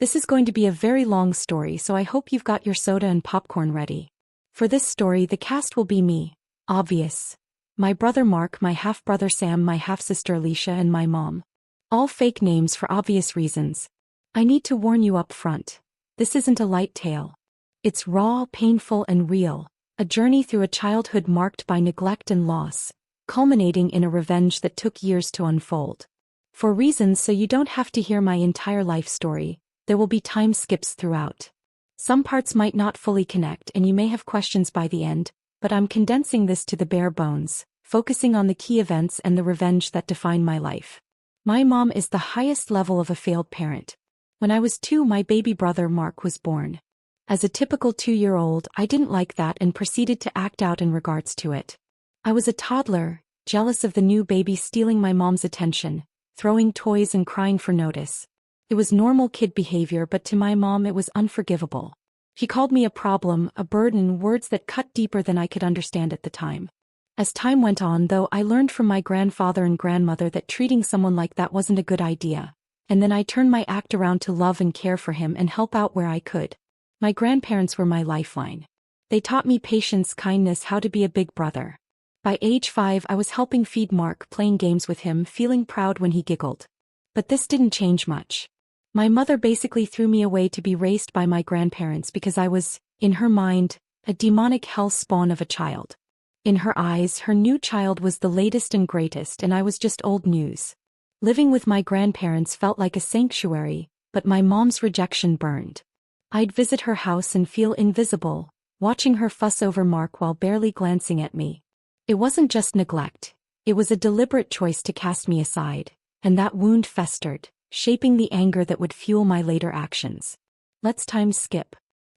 This is going to be a very long story, so I hope you've got your soda and popcorn ready. For this story, the cast will be me, obvious, my brother Mark, my half-brother Sam, my half-sister Alicia, and my mom. All fake names for obvious reasons. I need to warn you up front. This isn't a light tale. It's raw, painful, and real, a journey through a childhood marked by neglect and loss, culminating in a revenge that took years to unfold. For reasons so you don't have to hear my entire life story, there will be time skips throughout. Some parts might not fully connect and you may have questions by the end, but I'm condensing this to the bare bones, focusing on the key events and the revenge that define my life. My mom is the highest level of a failed parent. When I was 2, my baby brother Mark was born. As a typical 2-year-old, I didn't like that and proceeded to act out in regards to it. I was a toddler, jealous of the new baby stealing my mom's attention, throwing toys and crying for notice. It was normal kid behavior, but to my mom it was unforgivable. She called me a problem, a burden, words that cut deeper than I could understand at the time. As time went on, though, I learned from my grandfather and grandmother that treating someone like that wasn't a good idea. And then I turned my act around to love and care for him and help out where I could. My grandparents were my lifeline. They taught me patience, kindness, how to be a big brother. By age 5, I was helping feed Mark, playing games with him, feeling proud when he giggled. But this didn't change much. My mother basically threw me away to be raised by my grandparents because I was, in her mind, a demonic hell spawn of a child. In her eyes, her new child was the latest and greatest, and I was just old news. Living with my grandparents felt like a sanctuary, but my mom's rejection burned. I'd visit her house and feel invisible, watching her fuss over Mark while barely glancing at me. It wasn't just neglect, it was a deliberate choice to cast me aside, and that wound festered, shaping the anger that would fuel my later actions. Let's time skip.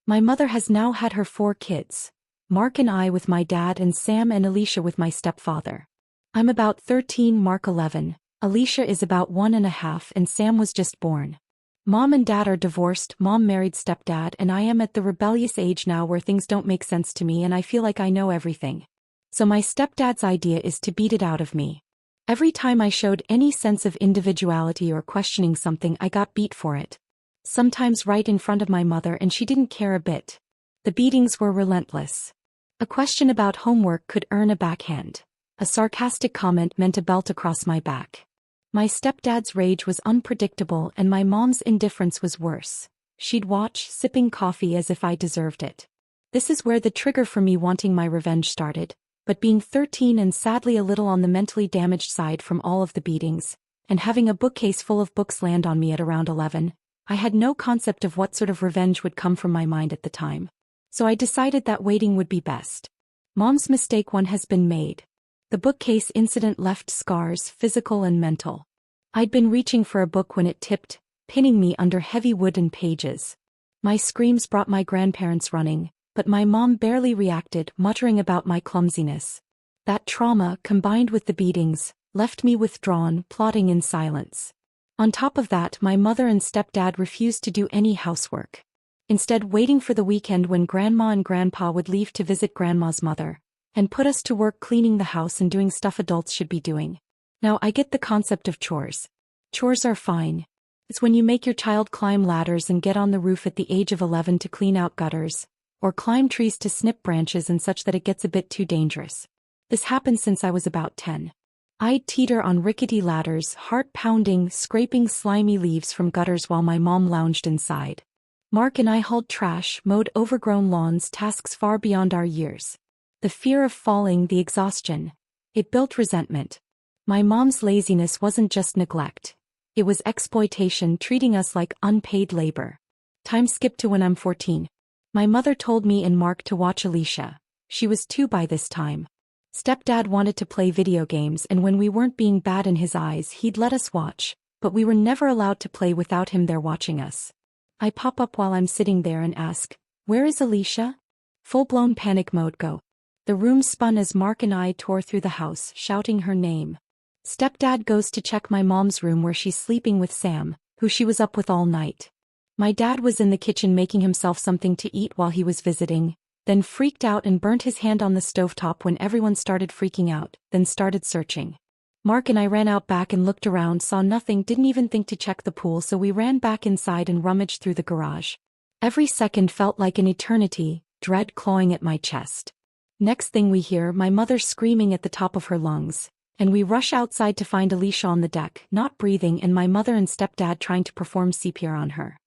My mother has now had her 4 kids, Mark and I with my dad, and Sam and Alicia with my stepfather. I'm about 13, Mark 11, Alicia is about 1.5, and Sam was just born. Mom and dad are divorced, mom married stepdad, and I am at the rebellious age now where things don't make sense to me and I feel like I know everything. So my stepdad's idea is to beat it out of me. Every time I showed any sense of individuality or questioning something, I got beat for it. Sometimes right in front of my mother, and she didn't care a bit. The beatings were relentless. A question about homework could earn a backhand. A sarcastic comment meant a belt across my back. My stepdad's rage was unpredictable and my mom's indifference was worse. She'd watch, sipping coffee as if I deserved it. This is where the trigger for me wanting my revenge started. But being 13 and sadly a little on the mentally damaged side from all of the beatings, and having a bookcase full of books land on me at around 11, I had no concept of what sort of revenge would come from my mind at the time. So I decided that waiting would be best. Mom's mistake one has been made. The bookcase incident left scars, physical and mental. I'd been reaching for a book when it tipped, pinning me under heavy wooden pages. My screams brought my grandparents running, but my mom barely reacted, muttering about my clumsiness. That trauma, combined with the beatings, left me withdrawn, plotting in silence. On top of that, my mother and stepdad refused to do any housework. Instead, waiting for the weekend when grandma and grandpa would leave to visit grandma's mother, and put us to work cleaning the house and doing stuff adults should be doing. Now I get the concept of chores. Chores are fine. It's when you make your child climb ladders and get on the roof at the age of 11 to clean out gutters, or climb trees to snip branches and such that it gets a bit too dangerous. This happened since I was about 10. I'd teeter on rickety ladders, heart-pounding, scraping slimy leaves from gutters while my mom lounged inside. Mark and I hauled trash, mowed overgrown lawns, tasks far beyond our years. The fear of falling, the exhaustion. It built resentment. My mom's laziness wasn't just neglect. It was exploitation, treating us like unpaid labor. Time skip to when I'm 14. My mother told me and Mark to watch Alicia. She was 2 by this time. Stepdad wanted to play video games, and when we weren't being bad in his eyes, he'd let us watch, but we were never allowed to play without him there watching us. I pop up while I'm sitting there and ask, "Where is Alicia?" Full-blown panic mode go. The room spun as Mark and I tore through the house, shouting her name. Stepdad goes to check my mom's room where she's sleeping with Sam, who she was up with all night. My dad was in the kitchen making himself something to eat while he was visiting, then freaked out and burnt his hand on the stovetop when everyone started freaking out, then started searching. Mark and I ran out back and looked around, saw nothing, didn't even think to check the pool, so we ran back inside and rummaged through the garage. Every second felt like an eternity, dread clawing at my chest. Next thing we hear my mother screaming at the top of her lungs, and we rush outside to find Alicia on the deck, not breathing, and my mother and stepdad trying to perform CPR on her.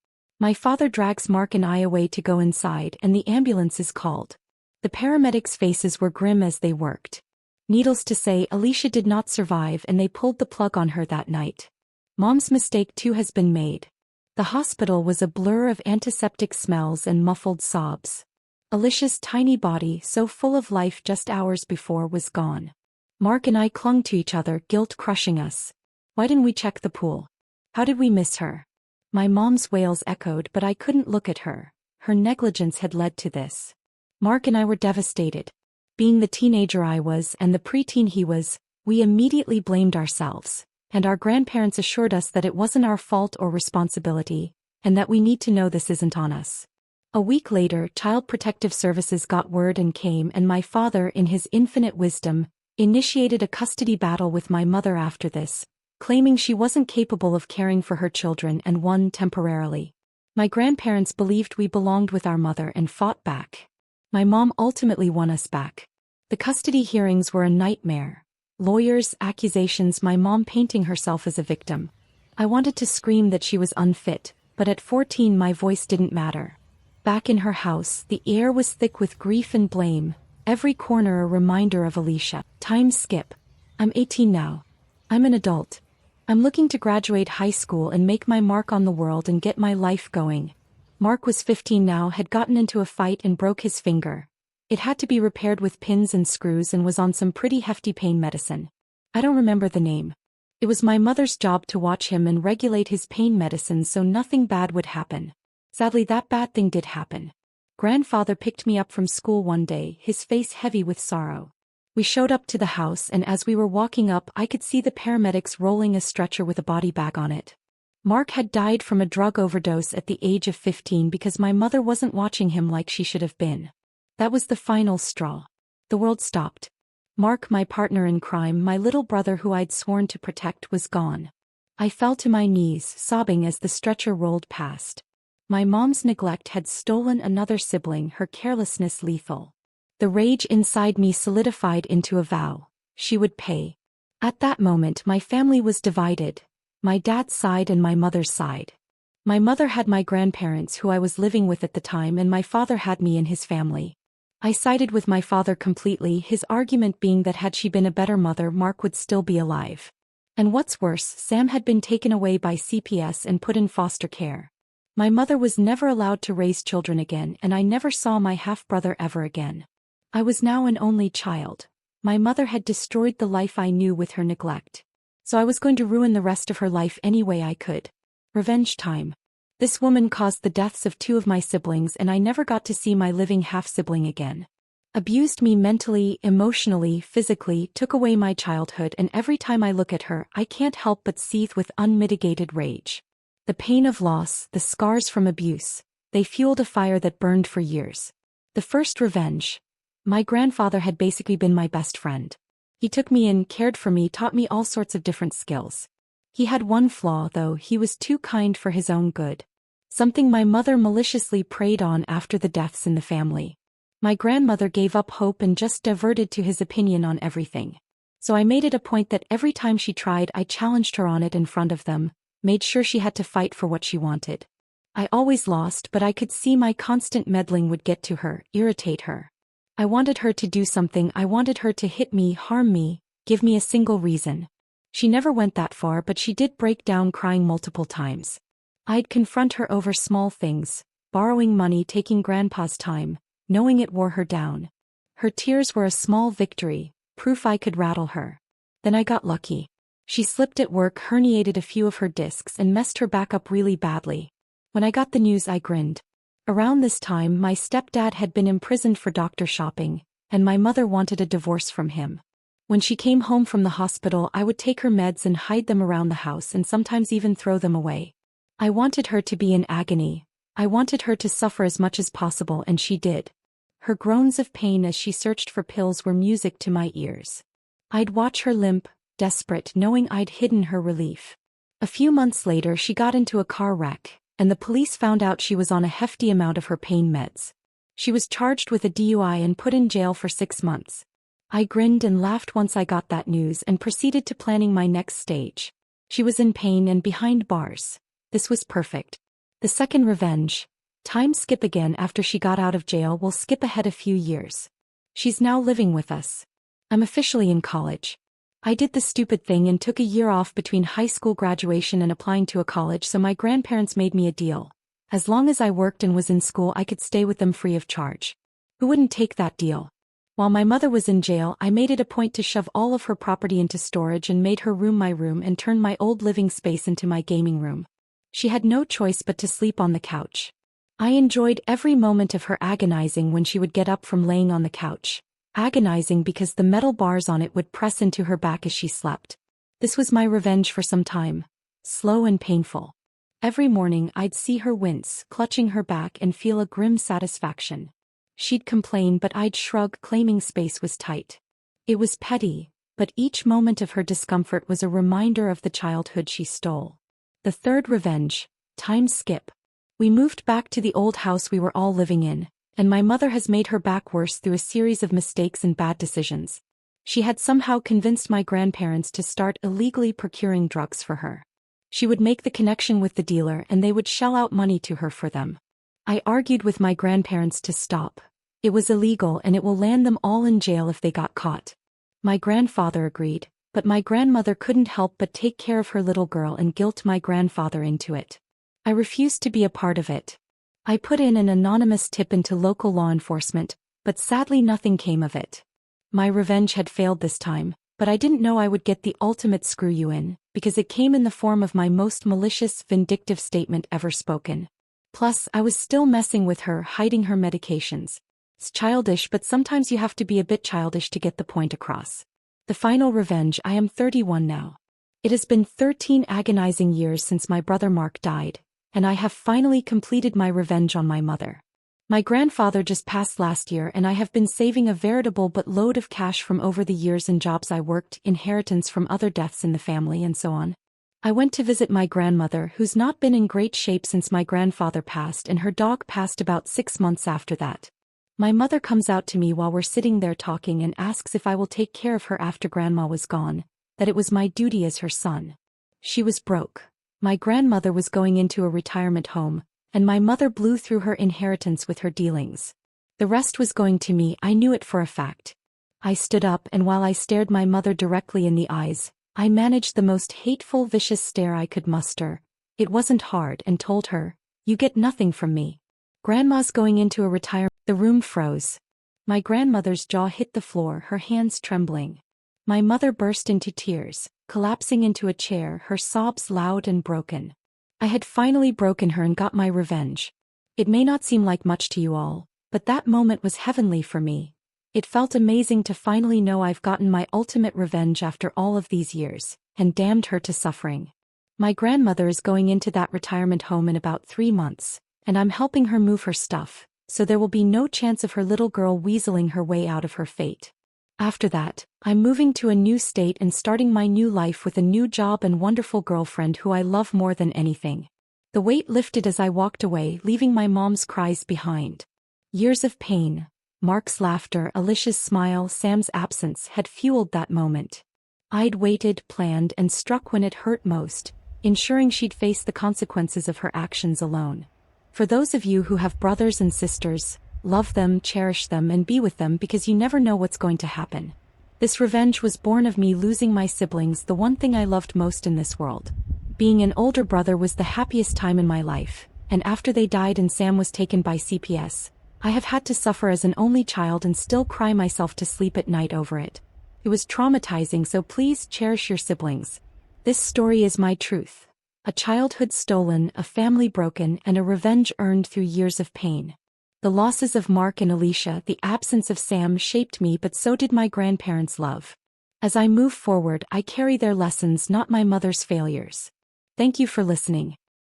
My father drags Mark and I away to go inside, and the ambulance is called. The paramedics' faces were grim as they worked. Needless to say, Alicia did not survive and they pulled the plug on her that night. Mom's mistake too has been made. The hospital was a blur of antiseptic smells and muffled sobs. Alicia's tiny body, so full of life just hours before, was gone. Mark and I clung to each other, guilt crushing us. Why didn't we check the pool? How did we miss her? My mom's wails echoed, but I couldn't look at her. Her negligence had led to this. Mark and I were devastated. Being the teenager I was and the preteen he was, we immediately blamed ourselves, and our grandparents assured us that it wasn't our fault or responsibility, and that we need to know this isn't on us. A week later, Child Protective Services got word and came, and my father, in his infinite wisdom, initiated a custody battle with my mother after this, claiming she wasn't capable of caring for her children and won temporarily. My grandparents believed we belonged with our mother and fought back. My mom ultimately won us back. The custody hearings were a nightmare. Lawyers, accusations, my mom painting herself as a victim. I wanted to scream that she was unfit, but at 14 my voice didn't matter. Back in her house, the air was thick with grief and blame, every corner a reminder of Alicia. Time skip. I'm 18 now. I'm an adult. I'm looking to graduate high school and make my mark on the world and get my life going. Mark was 15 now, had gotten into a fight and broke his finger. It had to be repaired with pins and screws and was on some pretty hefty pain medicine. I don't remember the name. It was my mother's job to watch him and regulate his pain medicine so nothing bad would happen. Sadly, that bad thing did happen. Grandfather picked me up from school one day, his face heavy with sorrow. We showed up to the house, and as we were walking up I could see the paramedics rolling a stretcher with a body bag on it. Mark had died from a drug overdose at the age of 15 because my mother wasn't watching him like she should have been. That was the final straw. The world stopped. Mark, my partner in crime, my little brother who I'd sworn to protect, was gone. I fell to my knees, sobbing as the stretcher rolled past. My mom's neglect had stolen another sibling, her carelessness lethal. The rage inside me solidified into a vow. She would pay. At that moment my family was divided. My dad's side and my mother's side. My mother had my grandparents who I was living with at the time, and my father had me and his family. I sided with my father completely, his argument being that had she been a better mother, Mark would still be alive. And what's worse, Sam had been taken away by CPS and put in foster care. My mother was never allowed to raise children again, and I never saw my half-brother ever again. I was now an only child. My mother had destroyed the life I knew with her neglect. So I was going to ruin the rest of her life any way I could. Revenge time. This woman caused the deaths of 2 of my siblings, and I never got to see my living half-sibling again. Abused me mentally, emotionally, physically, took away my childhood, and every time I look at her, I can't help but seethe with unmitigated rage. The pain of loss, the scars from abuse, they fueled a fire that burned for years. The first revenge. My grandfather had basically been my best friend. He took me in, cared for me, taught me all sorts of different skills. He had one flaw though, he was too kind for his own good. Something my mother maliciously preyed on after the deaths in the family. My grandmother gave up hope and just diverted to his opinion on everything. So I made it a point that every time she tried, I challenged her on it in front of them, made sure she had to fight for what she wanted. I always lost, but I could see my constant meddling would get to her, irritate her. I wanted her to do something, I wanted her to hit me, harm me, give me a single reason. She never went that far, but she did break down crying multiple times. I'd confront her over small things, borrowing money, taking grandpa's time, knowing it wore her down. Her tears were a small victory, proof I could rattle her. Then I got lucky. She slipped at work, herniated a few of her discs, and messed her back up really badly. When I got the news, I grinned. Around this time, my stepdad had been imprisoned for doctor shopping, and my mother wanted a divorce from him. When she came home from the hospital, I would take her meds and hide them around the house and sometimes even throw them away. I wanted her to be in agony. I wanted her to suffer as much as possible, and she did. Her groans of pain as she searched for pills were music to my ears. I'd watch her limp, desperate, knowing I'd hidden her relief. A few months later she got into a car wreck, and the police found out she was on a hefty amount of her pain meds. She was charged with a DUI and put in jail for 6 months. I grinned and laughed once I got that news and proceeded to planning my next stage. She was in pain and behind bars. This was perfect. The second revenge. Time skip again after she got out of jail. We'll skip ahead a few years. She's now living with us. I'm officially in college. I did the stupid thing and took a year off between high school graduation and applying to a college, so my grandparents made me a deal. As long as I worked and was in school, I could stay with them free of charge. Who wouldn't take that deal? While my mother was in jail, I made it a point to shove all of her property into storage and made her room my room and turned my old living space into my gaming room. She had no choice but to sleep on the couch. I enjoyed every moment of her agonizing when she would get up from laying on the couch. Agonizing because the metal bars on it would press into her back as she slept. This was my revenge for some time. Slow and painful. Every morning I'd see her wince, clutching her back, and feel a grim satisfaction. She'd complain, but I'd shrug, claiming space was tight. It was petty, but each moment of her discomfort was a reminder of the childhood she stole. The third revenge. Time skip. We moved back to the old house we were all living in, and my mother has made her back worse through a series of mistakes and bad decisions. She had somehow convinced my grandparents to start illegally procuring drugs for her. She would make the connection with the dealer and they would shell out money to her for them. I argued with my grandparents to stop. It was illegal and it will land them all in jail if they got caught. My grandfather agreed, but my grandmother couldn't help but take care of her little girl and guilt my grandfather into it. I refused to be a part of it. I put in an anonymous tip into local law enforcement, but sadly nothing came of it. My revenge had failed this time, but I didn't know I would get the ultimate screw you in, because it came in the form of my most malicious, vindictive statement ever spoken. Plus, I was still messing with her, hiding her medications. It's childish, but sometimes you have to be a bit childish to get the point across. The final revenge. I am 31 now. It has been 13 agonizing years since my brother Mark died, and I have finally completed my revenge on my mother. My grandfather just passed last year and I have been saving a veritable load of cash from over the years in jobs I worked, inheritance from other deaths in the family, and so on. I went to visit my grandmother, who's not been in great shape since my grandfather passed, and her dog passed about 6 months after that. My mother comes out to me while we're sitting there talking and asks if I will take care of her after grandma was gone, that it was my duty as her son. She was broke. My grandmother was going into a retirement home, and my mother blew through her inheritance with her dealings. The rest was going to me, I knew it for a fact. I stood up, and while I stared my mother directly in the eyes, I managed the most hateful, vicious stare I could muster. It wasn't hard, and told her, "You get nothing from me. Grandma's going into a retirement." The room froze. My grandmother's jaw hit the floor, her hands trembling. My mother burst into tears, collapsing into a chair, her sobs loud and broken. I had finally broken her and got my revenge. It may not seem like much to you all, but that moment was heavenly for me. It felt amazing to finally know I've gotten my ultimate revenge after all of these years, and damned her to suffering. My grandmother is going into that retirement home in about 3 months, and I'm helping her move her stuff, so there will be no chance of her little girl weaseling her way out of her fate. After that, I'm moving to a new state and starting my new life with a new job and wonderful girlfriend who I love more than anything. The weight lifted as I walked away, leaving my mom's cries behind. Years of pain, Mark's laughter, Alicia's smile, Sam's absence had fueled that moment. I'd waited, planned, and struck when it hurt most, ensuring she'd face the consequences of her actions alone. For those of you who have brothers and sisters, love them, cherish them, and be with them, because you never know what's going to happen. This revenge was born of me losing my siblings, the one thing I loved most in this world. Being an older brother was the happiest time in my life, and after they died and Sam was taken by CPS, I have had to suffer as an only child and still cry myself to sleep at night over it. It was traumatizing, so please cherish your siblings. This story is my truth. A childhood stolen, a family broken, and a revenge earned through years of pain. The losses of Mark and Alicia, the absence of Sam shaped me, but so did my grandparents' love. As I move forward, I carry their lessons, not my mother's failures. Thank you for listening.